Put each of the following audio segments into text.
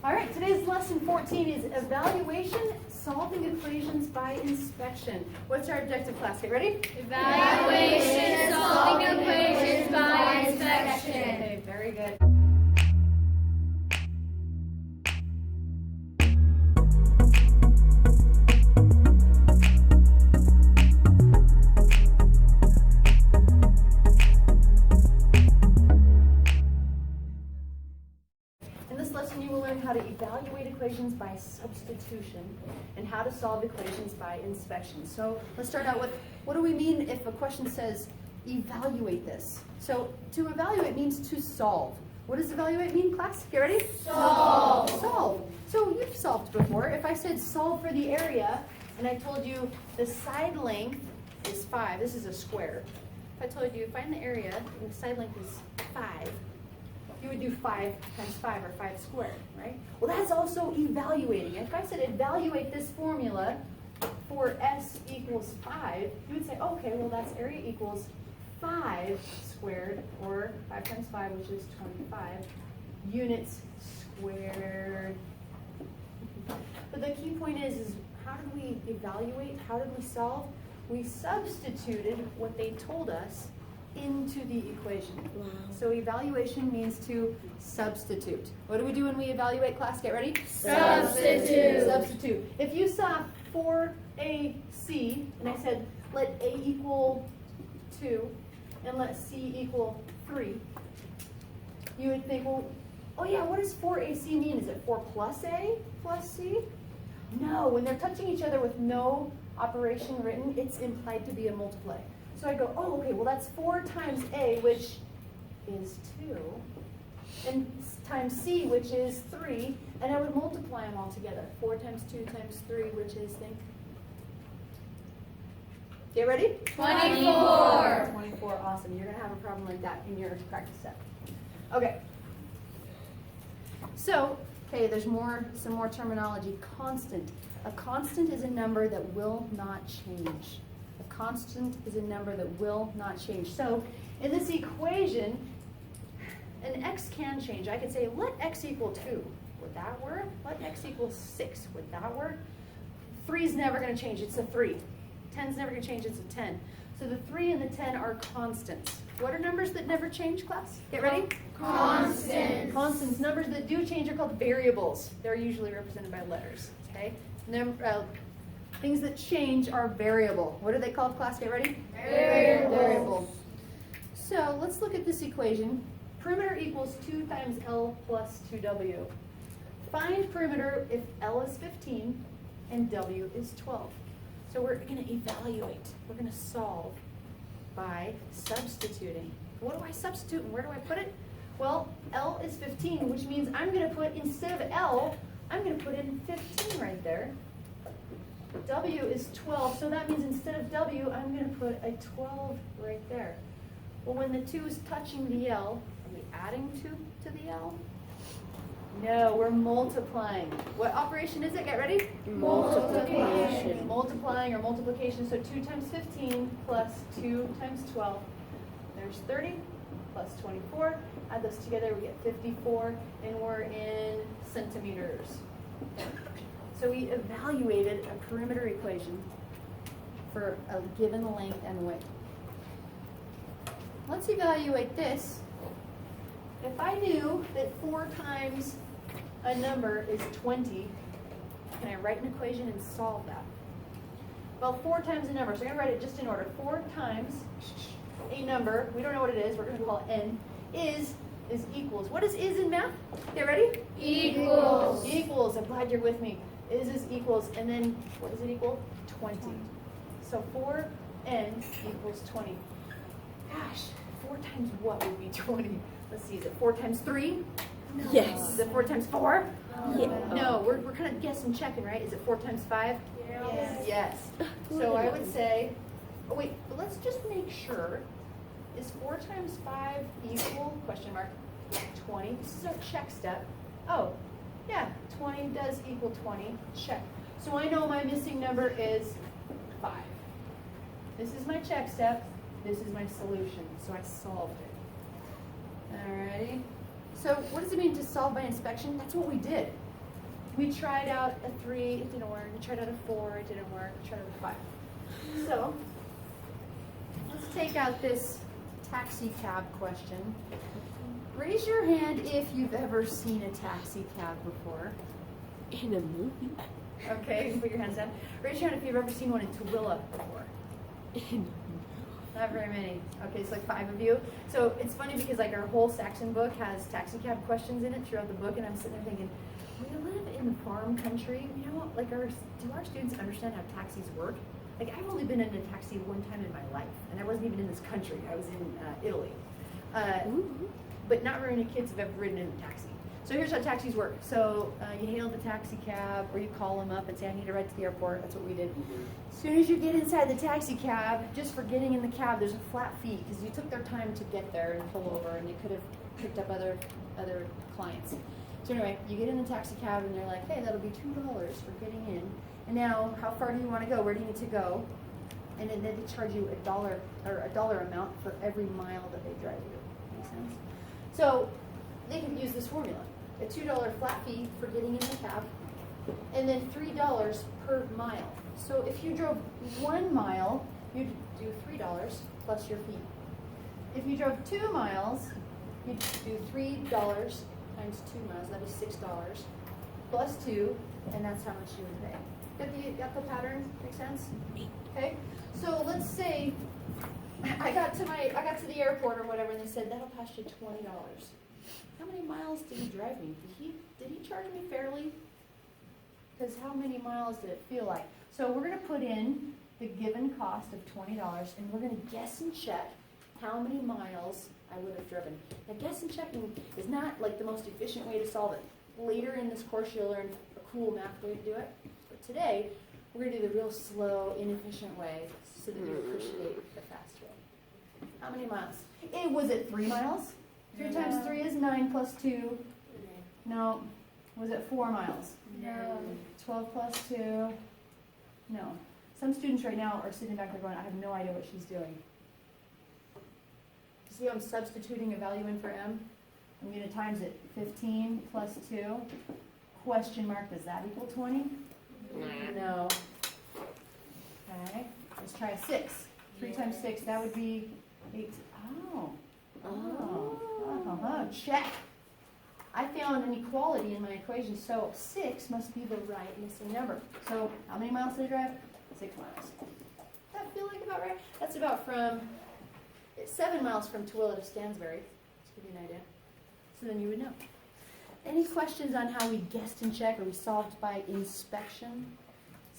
All right, today's lesson 14 is evaluation, solving equations by inspection. What's our objective, class? Get ready? Evaluation, solving equations by inspection. Okay, very good. In this lesson, you will learn how to evaluate equations by substitution and how to solve equations by inspection. So let's start out with, what do we mean if a question says, evaluate this? So to evaluate means to solve. What does evaluate mean, class? Get ready? Solve. Solve. So you've solved before. If I said solve for the area, and I told you the side length is 5, this is a square. If I told you find the area and the side length is 5, you would do 5 times 5, or 5 squared, right? Well, that's also evaluating. If I said evaluate this formula for s equals 5, you would say, okay, well, that's area equals 5 squared, or 5 times 5, which is 25, units squared. But the key point is how did we evaluate? How did we solve? We substituted what they told us into the equation. Wow. So evaluation means to substitute. What do we do when we evaluate, class? Get ready? Substitute. Substitute. If you saw 4ac and I said let a equal 2 and let c equal 3, you would think, well, oh yeah, what does 4ac mean? Is it 4 plus a plus c? No, when they're touching each other with no operation written, it's implied to be a multiply. So I go, oh, okay, well that's 4 times a, which is 2, and times c, which is 3, and I would multiply them all together. 4 times 2 times 3, which is, think. Get ready? 24. 24, awesome. You're going to have a problem like that in your practice set. Okay. So, okay, there's some more terminology. Constant. A constant is a number that will not change. A constant is a number that will not change. So in this equation, an x can change. I could say, let x equal 2. Would that work? Let x equal 6. Would that work? 3 is never going to change. It's a 3. 10 is never going to change. It's a 10. So the 3 and the 10 are constants. What are numbers that never change, class? Get ready? Constants. Constants. Numbers that do change are called variables. They're usually represented by letters. Okay? Things that change are variable. What are they called, class? Get ready? Variable. So let's look at this equation. Perimeter equals 2 times L plus 2W. Find perimeter if L is 15 and W is 12. So we're going to evaluate. We're going to solve by substituting. What do I substitute and where do I put it? Well, L is 15, which means I'm going to put, instead of L, I'm going to put in 15 right there. W is 12, so that means instead of W, I'm going to put a 12 right there. Well, when the 2 is touching the L, are we adding 2 to the L? No, we're multiplying. What operation is it? Get ready? Multiplication. Multiplying or multiplication. So 2 times 15 plus 2 times 12. There's 30 plus 24. Add those together, we get 54, and we're in centimeters. So we evaluated a perimeter equation for a given length and width. Let's evaluate this. If I knew that 4 times a number is 20, can I write an equation and solve that? Well, 4 times a number, so I'm going to write it just in order. 4 times a number, we don't know what it is, we're going to call it n, is equals. What is in math? Get ready? Equals. Equals. I'm glad you're with me. Is equals, and then what does it equal? 20. So 4n equals 20. Gosh, 4 times what would be 20? Let's see, is it 4 times 3? No. Yes. Is it 4 times 4? Yeah. No, we're kind of guessing, checking, right? Is it 4 times 5? Yes. Yes. So I would say, oh wait, but let's just make sure. Is 4 times 5 equal, question mark, 20? This is our check step. Oh, yeah, 20 does equal 20. Check. So I know my missing number is 5. This is my check step. This is my solution. So I solved it. Alrighty. So what does it mean to solve by inspection? That's what we did. We tried out a 3, it didn't work. We tried out a 4, it didn't work. We tried out a 5. So, let's take out this taxi cab question. Raise your hand if you've ever seen a taxi cab before. In a movie. Okay, put your hands down. Raise your hand if you've ever seen one in Tooele before. Not very many. Okay, it's like 5 of you. So it's funny because like our whole section book has taxi cab questions in it throughout the book, and I'm sitting there thinking, we live in farm country. You know, like do our students understand how taxis work? Like I've only been in a taxi one time in my life, and I wasn't even in this country. I was in Italy. But not very many kids have ever ridden in a taxi. So here's how taxis work. So you hail the taxi cab, or you call them up and say, I need a ride to the airport. That's what we did. As soon as you get inside the taxi cab, just for getting in the cab, there's a flat fee because you took their time to get there and pull over, and they could have picked up other clients. So anyway, you get in the taxi cab, and they're like, hey, that'll be $2 for getting in. And now, how far do you want to go? Where do you need to go? And then they charge you a dollar amount for every mile that they drive you. Make sense? So they can use this formula. A $2 flat fee for getting in the cab, and then $3 per mile. So if you drove 1 mile, you'd do $3 plus your fee. If you drove 2 miles, you'd do $3 times 2 miles. That'd be $6 plus 2, and that's how much you would pay. Got the pattern? Make sense? Okay. So let's say I got to the airport or whatever, and they said that'll cost you $20. How many miles did he drive me? Did he charge me fairly? Because how many miles did it feel like? So we're going to put in the given cost of $20, and we're going to guess and check how many miles I would have driven. Now, guess and checking is not like the most efficient way to solve it. Later in this course, you'll learn a cool math way to do it. But today, we're going to do the real slow, inefficient way so that you appreciate the fast way. How many miles? Was it 3 miles? 3 times 3 is 9 plus 2. No. Was it 4 miles? No. 12 plus 2? No. Some students right now are sitting back there going, I have no idea what she's doing. See how I'm substituting a value in for m? I'm going to times it. 15 plus 2. Question mark, does that equal 20? No. Okay. Let's try a 6. 3 times 6, that would be 8. Check. I found an equality in my equation, so 6 must be the right missing number. So how many miles did I drive? 6 miles. Does that feel like about right? That's about from 7 miles from Tooele to Stansbury. Just give you an idea. So then you would know. Any questions on how we guessed and checked, or we solved by inspection?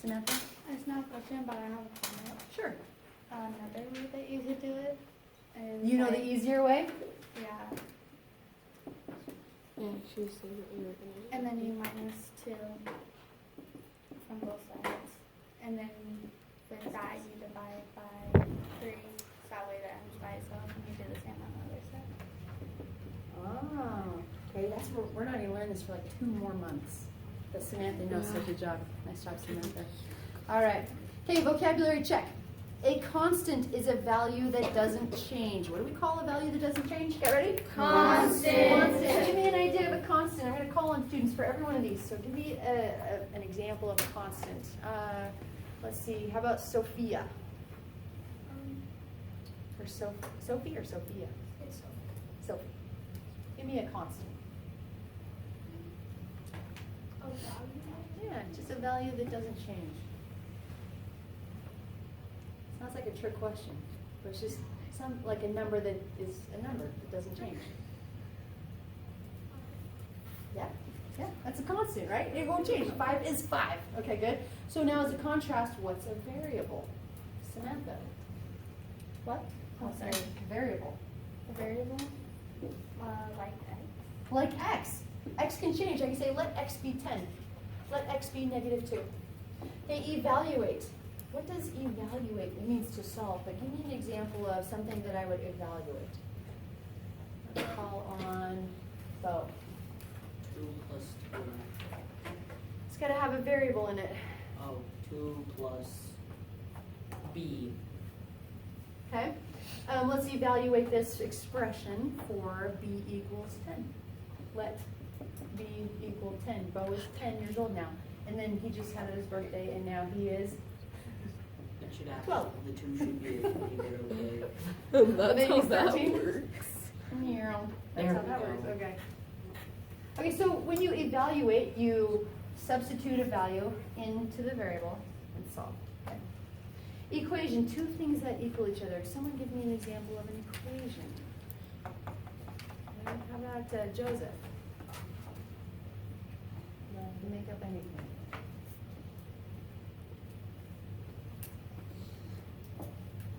Samantha? It's not a question, but I have a comment. Sure. Another way that you could do it is You know the easier way? Yeah. Yeah, she was saying that we were going to. And then you minus 2 from both sides. And then with that you divide by 3. So that way the m's by itself and you do the same on the other side. Oh, okay. We're not going to learn this for like 2 more months. But Samantha knows, so good job. Nice job, Samantha. All right. Okay, vocabulary check. A constant is a value that doesn't change. What do we call a value that doesn't change? Get ready? Constant. Give me an idea of a constant. I'm going to call on students for every one of these. So give me an example of a constant. Let's see. How about Sophia? Or Sophie or Sophia? Sophie. Give me a constant. Yeah, just a value that doesn't change. Sounds like a trick question, but it's just like a number that is a number that doesn't change. Yeah, that's a constant, right? It won't change. 5 is 5. Okay, good. So now as a contrast, what's a variable? Samantha. What? Oh, sorry. A variable. A variable? Like x. Like x. X can change. I can say let x be 10. Let x be -2. Hey, evaluate. What does evaluate? It means to solve, but give me an example of something that I would evaluate. Let's call on Bo. 2 plus 2. It's got to have a variable in it. Oh, 2 plus b. Okay. Let's evaluate this expression for b equals 10. Let b equal 10. Bo is 10 years old now. And then he just had his birthday, and now he is. That should actually, Well. the two should be equal, okay? That's Maybe how he's that 13. works. Yeah, There that's how we that go. works. Okay. Okay, so when you evaluate, you substitute a value into the variable and solve. Okay. Equation, two things that equal each other. Someone give me an example of an equation. Okay, how about Joseph? No, you make up anything.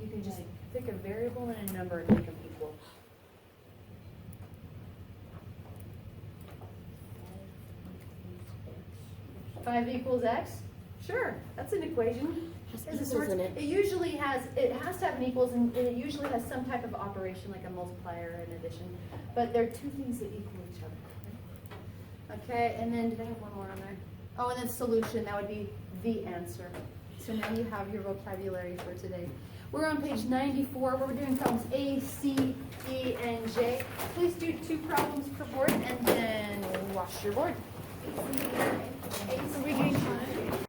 You can just pick a variable and a number and make them equal. 5 equals x? Sure, that's an equation. Has It's a equals sort- in it. It usually has, it has to have an equals and it usually has some type of operation like a multiplier and addition. But they're two things that equal each other. Okay, and then, did I have one more on there? Oh, and then solution, that would be the answer. So now you have your vocabulary for today. We're on page 94 where we're doing problems A, C, E, and J. Please do 2 problems per board and then wash your board. A, C, D, E, F, G, H,